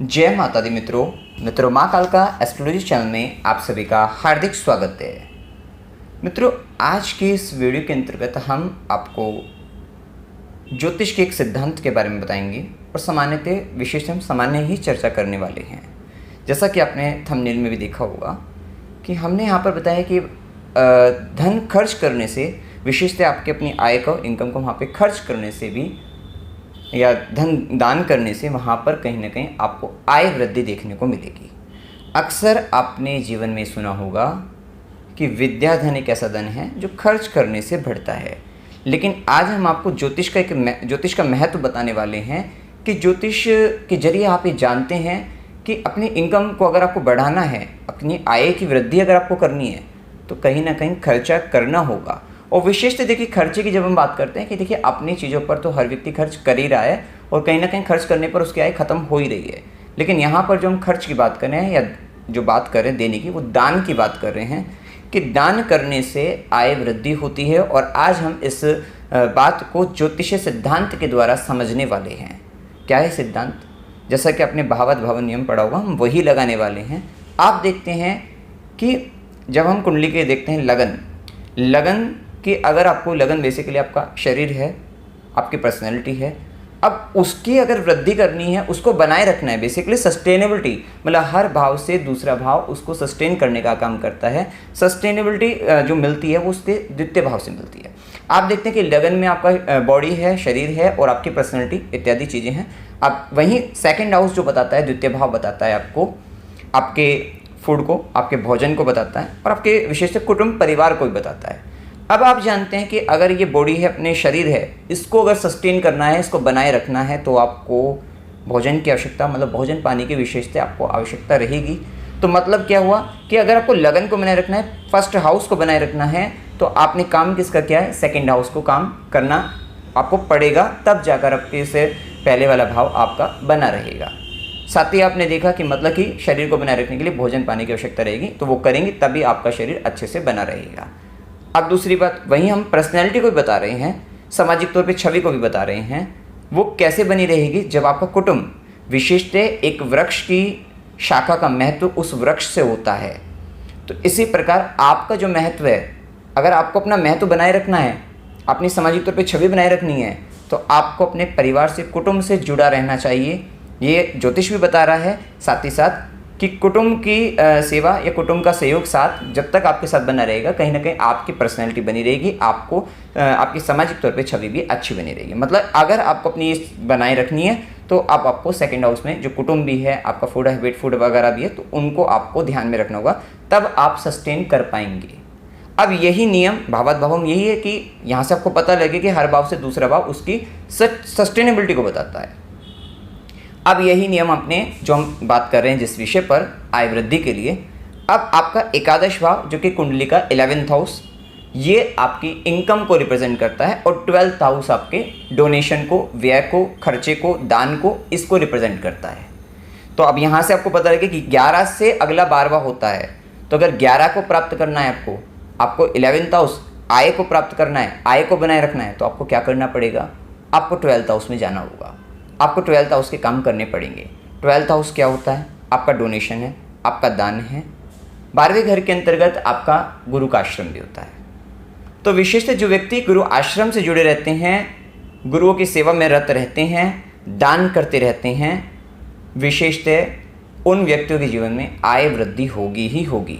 जय माता दी मित्रों माँ कालका एस्ट्रोलॉजी चैनल में आप सभी का हार्दिक स्वागत है। मित्रों, आज के इस वीडियो के अंतर्गत हम आपको ज्योतिष के एक सिद्धांत के बारे में बताएंगे और सामान्यतः विशेष हम सामान्य ही चर्चा करने वाले हैं। जैसा कि आपने थंबनेल में भी देखा होगा कि हमने यहाँ पर बताया कि धन खर्च करने से, विशेषतः आपके अपनी आय को, इनकम को वहाँ पे खर्च करने से भी या धन दान करने से वहाँ पर कहीं ना कहीं आपको आय वृद्धि देखने को मिलेगी। अक्सर आपने जीवन में सुना होगा कि विद्या धन एक ऐसा धन है जो खर्च करने से बढ़ता है, लेकिन आज हम आपको ज्योतिष का महत्व बताने वाले हैं कि ज्योतिष के जरिए आप ये जानते हैं कि अपनी इनकम को अगर आपको बढ़ाना है, अपनी आय की वृद्धि अगर आपको करनी है तो कहीं ना कहीं खर्चा करना होगा। और विशेषतः देखिए, खर्चे की जब हम बात करते हैं कि देखिए अपनी चीज़ों पर तो हर व्यक्ति खर्च कर ही रहा है और कहीं ना कहीं खर्च करने पर उसकी आय खत्म हो ही रही है, लेकिन यहाँ पर जो हम खर्च की बात कर रहे हैं या जो बात कर रहे हैं देने की, वो दान की बात कर रहे हैं कि दान करने से आय वृद्धि होती है। और आज हम इस बात को ज्योतिषीय सिद्धांत के द्वारा समझने वाले हैं। क्या है सिद्धांत? जैसा कि आपने भावात भवन नियम पढ़ा होगा, हम वही लगाने वाले हैं। आप देखते हैं कि जब हम कुंडली के देखते हैं लगन कि अगर आपको लगन बेसिकली आपका शरीर है, आपकी पर्सनैलिटी है, अब उसकी अगर वृद्धि करनी है, उसको बनाए रखना है, बेसिकली सस्टेनेबिलिटी, मतलब हर भाव से दूसरा भाव उसको सस्टेन करने का काम करता है। सस्टेनेबिलिटी जो मिलती है वो उसके द्वितीय भाव से मिलती है। आप देखते हैं कि लगन में आपका बॉडी है, शरीर है और आपकी पर्सनैलिटी इत्यादि चीज़ें हैं। अब वहीं सेकेंड हाउस जो बताता है, द्वितीय भाव बताता है आपको आपके फूड को, आपके भोजन को बताता है और आपके विशेषतः कुटुंब परिवार को भी बताता है। अब आप जानते हैं कि अगर ये बॉडी है, अपने शरीर है, इसको अगर सस्टेन करना है, इसको बनाए रखना है तो आपको भोजन की आवश्यकता, मतलब भोजन पानी की विशेषता आपको आवश्यकता रहेगी। तो मतलब क्या हुआ कि अगर आपको लगन को बनाए रखना है, फर्स्ट हाउस को बनाए रखना है, तो आपने काम किसका किया है? सेकेंड हाउस को काम करना आपको पड़ेगा, तब जाकर आपके से पहले वाला भाव आपका बना रहेगा। साथ ही आपने देखा कि मतलब कि शरीर को बनाए रखने के लिए भोजन पानी की आवश्यकता रहेगी, तो वो करेंगे तभी आपका शरीर अच्छे से बना रहेगा। अब दूसरी बात, वहीं हम पर्सनैलिटी को भी बता रहे हैं, सामाजिक तौर पे छवि को भी बता रहे हैं। वो कैसे बनी रहेगी? जब आपका कुटुंब, विशेषतः एक वृक्ष की शाखा का महत्व उस वृक्ष से होता है, तो इसी प्रकार आपका जो महत्व है, अगर आपको अपना महत्व बनाए रखना है, अपनी सामाजिक तौर पे छवि बनाए रखनी है, तो आपको अपने परिवार से, कुटुंब से जुड़ा रहना चाहिए। ये ज्योतिष भी बता रहा है, साथ ही साथ कि कुटुंब की सेवा या कुटुंब का सहयोग साथ जब तक आपके साथ बना रहेगा, कहीं ना कहीं आपकी पर्सनैलिटी बनी रहेगी, आपको आपकी सामाजिक तौर पे छवि भी अच्छी बनी रहेगी। मतलब अगर आपको अपनी बनाए रखनी है तो आपको सेकंड हाउस में जो कुटुंब भी है, आपका फूड हैबिट, फूड वगैरह भी है, तो उनको आपको ध्यान में रखना होगा, तब आप सस्टेन कर पाएंगे। अब यही नियम भावात भावम यही है कि यहाँ से आपको पता लगे कि हर भाव से दूसरा भाव उसकी सस्टेनेबिलिटी को बताता है। अब यही नियम अपने जो हम बात कर रहे हैं जिस विषय पर, आय वृद्धि के लिए, अब आपका एकादश भाव जो कि कुंडली का 11th हाउस, ये आपकी इनकम को रिप्रेजेंट करता है और 12th हाउस आपके डोनेशन को, व्यय को, खर्चे को, दान को, इसको रिप्रेजेंट करता है। तो अब यहाँ से आपको पता लगे कि 11 से अगला 12वां होता है, तो अगर 11 को प्राप्त करना है आपको 11th हाउस आय को प्राप्त करना है, आय को बनाए रखना है, तो आपको क्या करना पड़ेगा? आपको 12th हाउस में जाना होगा, आपको 12th हाउस के काम करने पड़ेंगे। 12th हाउस क्या होता है? आपका डोनेशन है, आपका दान है। 12वें घर के अंतर्गत आपका गुरु का आश्रम भी होता है। तो विशेषतः जो व्यक्ति गुरु आश्रम से जुड़े रहते हैं, गुरुओं की सेवा में रत रहते हैं, दान करते रहते हैं, विशेषतः उन व्यक्तियों के जीवन में आय वृद्धि होगी ही होगी।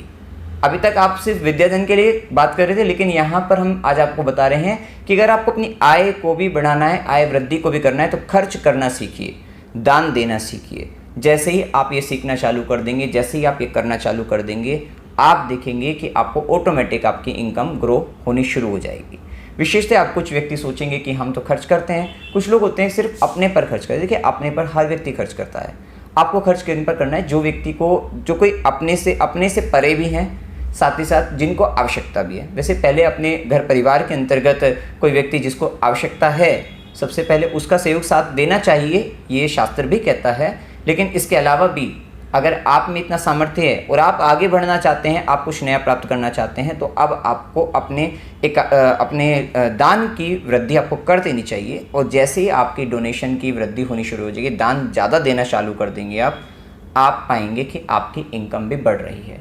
अभी तक आप सिर्फ विद्याधन के लिए बात कर रहे थे, लेकिन यहाँ पर हम आज आपको बता रहे हैं कि अगर आपको अपनी आय को भी बढ़ाना है, आय वृद्धि को भी करना है, तो खर्च करना सीखिए, दान देना सीखिए। जैसे ही आप ये सीखना चालू कर देंगे, जैसे ही आप ये करना चालू कर देंगे, आप देखेंगे कि आपको ऑटोमेटिक आपकी इनकम ग्रो होनी शुरू हो जाएगी। विशेषतः आप कुछ व्यक्ति सोचेंगे कि हम तो खर्च करते हैं, कुछ लोग होते हैं सिर्फ अपने पर खर्च करते हैं। देखिए, अपने पर हर व्यक्ति खर्च करता है, आपको खर्च किन पर करना है? जो व्यक्ति को, जो कोई अपने से परे भी हैं, साथ ही साथ जिनको आवश्यकता भी है। वैसे पहले अपने घर परिवार के अंतर्गत कोई व्यक्ति जिसको आवश्यकता है, सबसे पहले उसका सहयोग साथ देना चाहिए, ये शास्त्र भी कहता है। लेकिन इसके अलावा भी अगर आप में इतना सामर्थ्य है और आप आगे बढ़ना चाहते हैं, आप कुछ नया प्राप्त करना चाहते हैं, तो अब आपको अपने दान की वृद्धि आपको कर देनी चाहिए। और जैसे ही आपकी डोनेशन की वृद्धि होनी शुरू हो जाएगी, दान ज़्यादा देना चालू कर देंगे आप पाएंगे कि आपकी इनकम भी बढ़ रही है।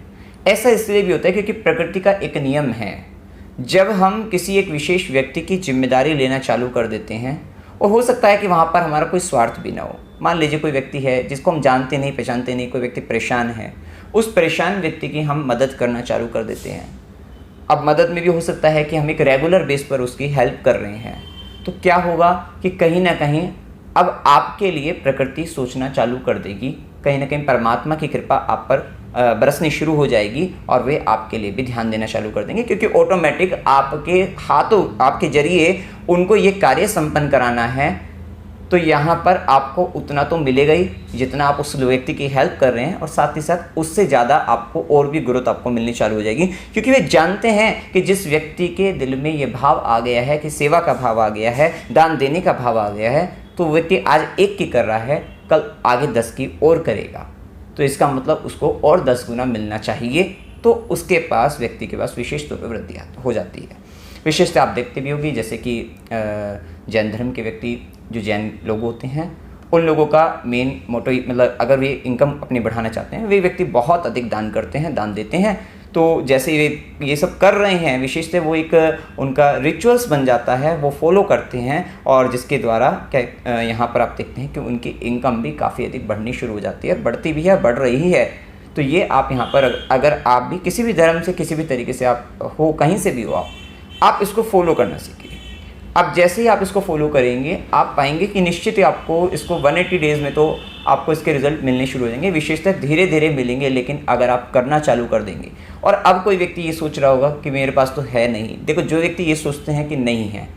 ऐसा इसलिए भी होता है क्योंकि प्रकृति का एक नियम है, जब हम किसी एक विशेष व्यक्ति की जिम्मेदारी लेना चालू कर देते हैं, और हो सकता है कि वहाँ पर हमारा कोई स्वार्थ भी ना हो। मान लीजिए कोई व्यक्ति है जिसको हम जानते नहीं, पहचानते नहीं, कोई व्यक्ति परेशान है, उस परेशान व्यक्ति की हम मदद करना चालू कर देते हैं। अब मदद में भी हो सकता है कि हम एक रेगुलर बेस पर उसकी हेल्प कर रहे हैं, तो क्या होगा कि कहीं ना कहीं अब आपके लिए प्रकृति सोचना चालू कर देगी, कहीं ना कहीं परमात्मा की कृपा आप पर बरसनी शुरू हो जाएगी और वे आपके लिए भी ध्यान देना चालू कर देंगे, क्योंकि ऑटोमेटिक आपके हाथों, आपके जरिए उनको ये कार्य संपन्न कराना है। तो यहाँ पर आपको उतना तो मिलेगा ही जितना आप उस व्यक्ति की हेल्प कर रहे हैं, और साथ ही साथ उससे ज़्यादा आपको और भी ग्रोथ आपको मिलनी चालू हो जाएगी, क्योंकि वे जानते हैं कि जिस व्यक्ति के दिल में ये भाव आ गया है कि सेवा का भाव आ गया है, दान देने का भाव आ गया है, तो व्यक्ति आज 1 की कर रहा है, कल आगे 10 की और करेगा। तो इसका मतलब उसको और 10 गुना मिलना चाहिए, तो उसके पास, व्यक्ति के पास विशेष तौर पर वृद्धि हो जाती है। विशेषता आप देखते भी होगी, जैसे कि जैन धर्म के व्यक्ति, जो जैन लोग होते हैं, उन लोगों का मेन मोटो मतलब अगर वे इनकम अपनी बढ़ाना चाहते हैं, वे व्यक्ति बहुत अधिक दान करते हैं, दान देते हैं। तो जैसे वे ये सब कर रहे हैं, विशेषतः वो एक उनका रिचुअल्स बन जाता है, वो फॉलो करते हैं, और जिसके द्वारा क्या यहाँ पर आप देखते हैं कि उनकी इनकम भी काफ़ी अधिक बढ़नी शुरू हो जाती है, बढ़ती भी है, बढ़ रही है। तो ये आप यहाँ पर अगर आप भी किसी भी धर्म से, किसी भी तरीके से आप हो, कहीं से भी हो, आप इसको फॉलो करना सीखिए। अब जैसे ही आप इसको फॉलो करेंगे, आप पाएंगे कि निश्चित ही आपको इसको 180 डेज़ में तो आपको इसके रिजल्ट मिलने शुरू हो जाएंगे। विशेषतः धीरे धीरे मिलेंगे, लेकिन अगर आप करना चालू कर देंगे। और अब कोई व्यक्ति ये सोच रहा होगा कि मेरे पास तो है नहीं। देखो, जो व्यक्ति ये सोचते हैं कि नहीं है,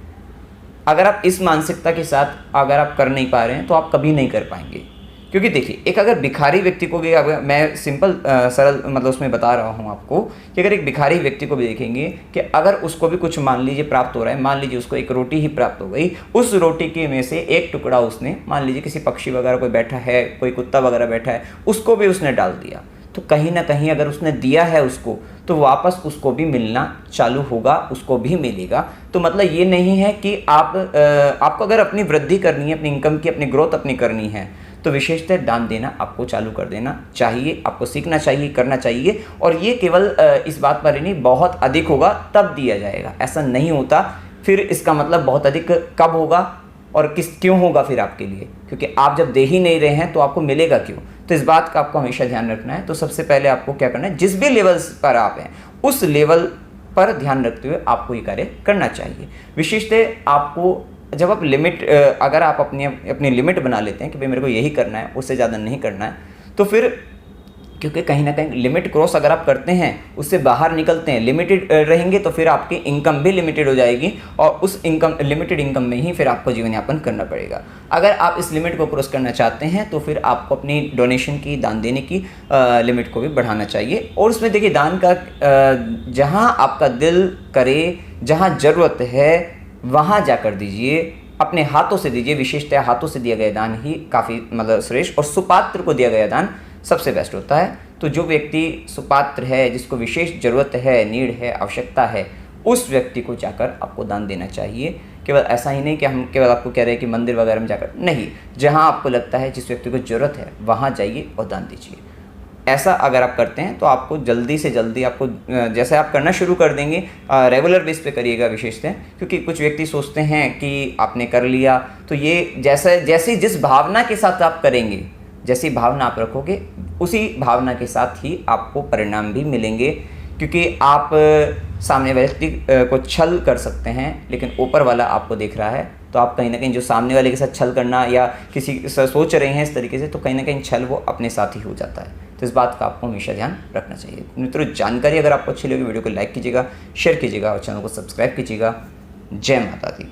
अगर आप इस मानसिकता के साथ अगर आप कर नहीं पा रहे हैं, तो आप कभी नहीं कर पाएंगे। क्योंकि देखिए, एक अगर भिखारी व्यक्ति को भी, अगर मैं सिंपल सरल मतलब उसमें बता रहा हूँ आपको, कि अगर एक भिखारी व्यक्ति को भी देखेंगे कि अगर उसको भी कुछ मान लीजिए प्राप्त हो रहा है, मान लीजिए उसको एक रोटी ही प्राप्त हो गई, उस रोटी के में से एक टुकड़ा उसने, मान लीजिए किसी पक्षी वगैरह कोई बैठा है, कोई कुत्ता वगैरह बैठा है, उसको भी उसने डाल दिया, तो कहीं ना कहीं अगर उसने दिया है उसको, तो वापस उसको भी मिलना चालू होगा, उसको भी मिलेगा। तो मतलब ये नहीं है कि आपको अगर अपनी वृद्धि करनी है, अपनी इनकम की, अपनी ग्रोथ अपनी करनी है, तो विशेषतः दान देना आपको चालू कर देना चाहिए, आपको सीखना चाहिए, करना चाहिए। और ये केवल इस बात पर ही नहीं, बहुत अधिक होगा तब दिया जाएगा, ऐसा नहीं होता। फिर इसका मतलब बहुत अधिक कब होगा और क्यों होगा फिर आपके लिए, क्योंकि आप जब दे ही नहीं रहे हैं तो आपको मिलेगा क्यों। तो इस बात का आपको हमेशा ध्यान रखना है। तो सबसे पहले आपको क्या करना है, जिस भी लेवल पर आप हैं उस लेवल पर ध्यान रखते हुए आपको ये कार्य करना चाहिए। विशेषतः आपको जब आप अगर आप अपनी लिमिट बना लेते हैं कि भाई मेरे को यही करना है, उससे ज़्यादा नहीं करना है, तो फिर क्योंकि कहीं ना कहीं लिमिट क्रॉस अगर आप करते हैं, उससे बाहर निकलते हैं, लिमिटेड रहेंगे, तो फिर आपकी इनकम भी लिमिटेड हो जाएगी, और उस लिमिटेड इनकम में ही फिर आपको जीवन यापन करना पड़ेगा। अगर आप इस लिमिट को क्रॉस करना चाहते हैं, तो फिर आपको अपनी डोनेशन की, दान देने की लिमिट को भी बढ़ाना चाहिए। और उसमें देखिए, दान का जहाँ आपका दिल करे, जहाँ ज़रूरत है वहाँ जाकर दीजिए, अपने हाथों से दीजिए। विशेषतः हाथों से दिया गया दान ही काफ़ी मतलब श्रेष्ठ, और सुपात्र को दिया गया दान सबसे बेस्ट होता है। तो जो व्यक्ति सुपात्र है, जिसको विशेष ज़रूरत है, नीड है, आवश्यकता है, उस व्यक्ति को जाकर आपको दान देना चाहिए। केवल ऐसा ही नहीं कि हम केवल आपको कह रहे हैं कि मंदिर वगैरह में जाकर, नहीं, जहाँ आपको लगता है, जिस व्यक्ति को ज़रूरत है, वहाँ जाइए और दान दीजिए। ऐसा अगर आप करते हैं तो आपको जल्दी से जल्दी, आपको जैसे आप करना शुरू कर देंगे, रेगुलर बेस पे करिएगा विशेषतः, क्योंकि कुछ व्यक्ति सोचते हैं कि आपने कर लिया तो ये जैसे जिस भावना के साथ आप करेंगे, जैसी भावना आप रखोगे, उसी भावना के साथ ही आपको परिणाम भी मिलेंगे। क्योंकि आप सामने व्यक्ति को छल कर सकते हैं, लेकिन ऊपर वाला आपको देख रहा है, तो आप कहीं ना कहीं जो सामने वाले के साथ छल करना या किसी सोच रहे हैं इस तरीके से, तो कहीं ना कहीं छल वो अपने साथ ही हो जाता है। तो इस बात का आपको हमेशा ध्यान रखना चाहिए। मित्रों, जानकारी अगर आपको अच्छी लगी, वीडियो को लाइक कीजिएगा, शेयर कीजिएगा और चैनल को सब्सक्राइब कीजिएगा। जय माता दी।